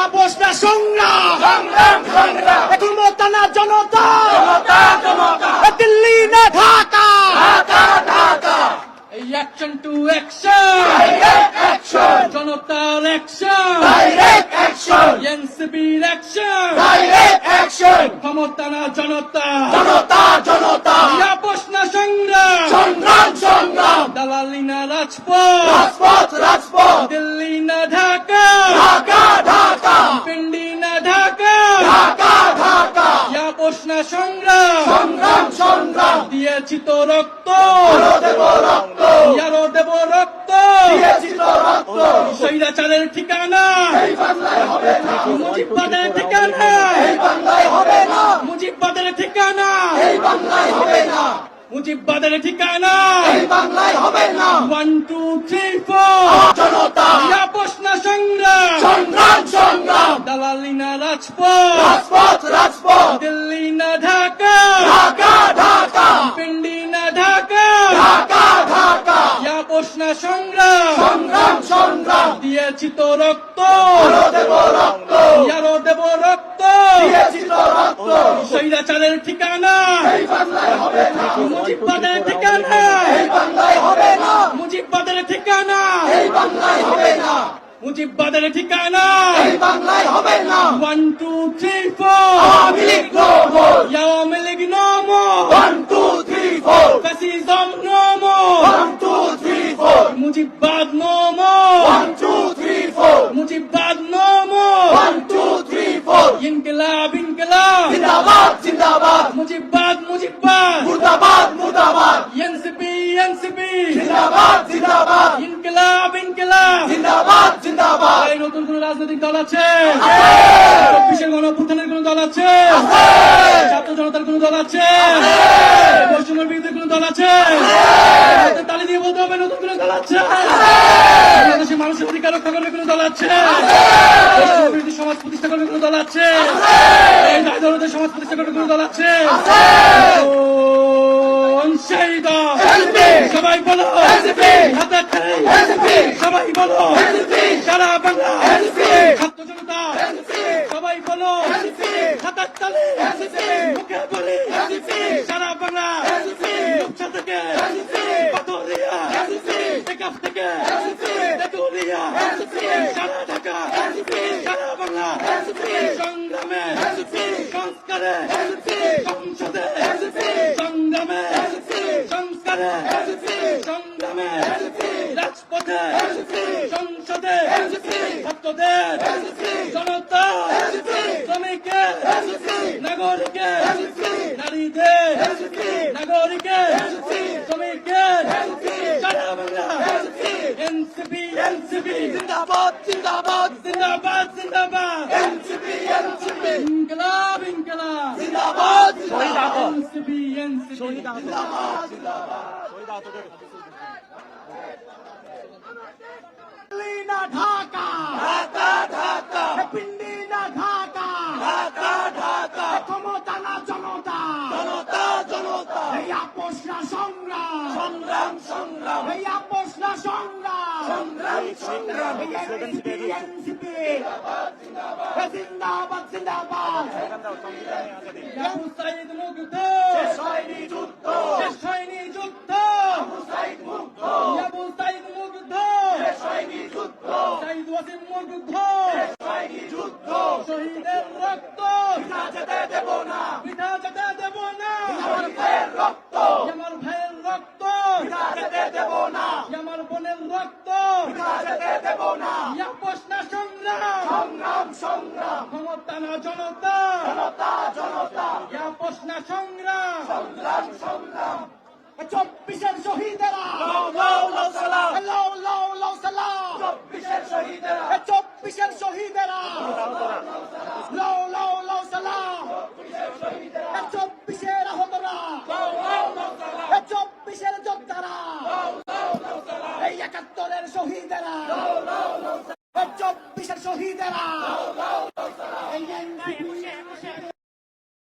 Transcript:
আপোষ না সংগ্রাম, ক্ষমতা না জনতা, দিল্লি না ঢাকা, অ্যাকশন টু অ্যাকশন, জনতার অ্যাকশন, এনসিপির অ্যাকশন, ক্ষমতা না জনতা, আপোষ না সংগ্রাম, দালালি না রাজপথ, দিল্লি না ঢাকা, পিন্ডি না ঢাকা, আপোষ না সংগ্রাম, দিয়েছি তো রক্ত, আরো দেব রক্ত, স্বৈরাচারের ঠিকানা, মুজিববাদের ঠিকানা, মুজিববাদের ঠিকানা, মুজিববাদের ঠিকানা, 1 2 3 4 আপোষ না সংগ্রাম, দালালি না রাজপথ, দিল্লি না ঢাকা, পিন্ডি না ঢাকা, আপোষ না সংগ্রাম, দিয়েছি তো রক্ত, আরো দেব রক্ত, স্বৈরাচারের ঠিকানা, মুজিববাদের ঠিকানা, মুজিববাদের ঠিকানা, মুজিববাদের ঠিকানা, 1 2 3 4 Awami League no more, fascism no more, মুজিববাদ নো মোর, মুজিববাদ নো মোর, ইনকিলাব জিন্দাবাদ, মুজিববাদ মুর্দাবাদ, এনসিপি জিন্দাবাদ, ইনকিলাব জিন্দাবাদ। এই নতুন কোন রাজনৈতিক দল আছে? 24-এর গণঅভ্যুত্থানের কোন দল আছে? ছাত্র জনতার কোন দল আছে? বৈষম্যের বিরুদ্ধে কোন দল আছে? তালি দিয়ে বলতে হবে নতুন কোন দল আছে? বাংলাদেশের মানুষের অধিকার রক্ষা করবে কোন দল আছে? বৈষম্য বিরোধী সমাজ প্রতিষ্ঠা করবে কোন দল আছে? এই দায়িত্বরত সমাজ প্রতিষ্ঠা করবে কোন দল আছে? সেই দল সবাই বলো, সবাই বলো, সারা বাংলা ছাত্র জনতা সবাই বলো, হাতার তালে মুখে বলি, সারা বাংলা রূপসা থেকে পাথরিয়া, টেকআপ থেকে তেতুলিয়া, সারা ঢাকা, সারা বাংলা সংগ্রামে, সংস্কারে, সংসদে, সংগ্রামে, সংস্কারে, সংগ্রামে, রাজপথে, সংসদে, ছাত্রদের, জনতা, শ্রমিকের, নাগরিকের, নারীদের, নাগরিকের, শ্রমিকের, সারা বাংলা এনসিপি জিন্দাবাদ, এনসিপি ইনকিলাব জিন্দাবাদ, এনসিপি জিন্দাবাদ। দিল্লি না ঢাকা, পিন্ডি না ঢাকা, ক্ষমতা না জনতা, এই আপোষ না সংগ্রাম, এই আপোষ না সংগ্রাম, এনসিপি জিন্দাবাদ। আবু সাইদ মুগ্ধ, শেষ হয়নি যুদ্ধ, আবু সাইদ মুগ্ধ, সাইদ ওয়াসিম মুগ্ধ, শহীদের রক্ত বৃথা যেতে দেব না, বৃথা যেতে দেব না, আমার ভাইয়ের রক্ত আমার ভাইয়ের রক্ত বৃথা যেতে দেব না, আমার বোনের রক্ত বৃথা যেতে দেব না, আপোষ না সংগ্রাম, ক্ষমতা না জনতা, আপোষ না সংগ্রাম, 24-এর শহীদেরা, লাউ লাউ সালাম, লাউ সালাম, 24-এর শহীদেরা, 24-এর শহীদেরা, লাউ সালাম, 24-এর আহতরা, 24-এর যোদ্ধারা, এই 71-এর শহীদেরা, 24-এর শহীদেরা,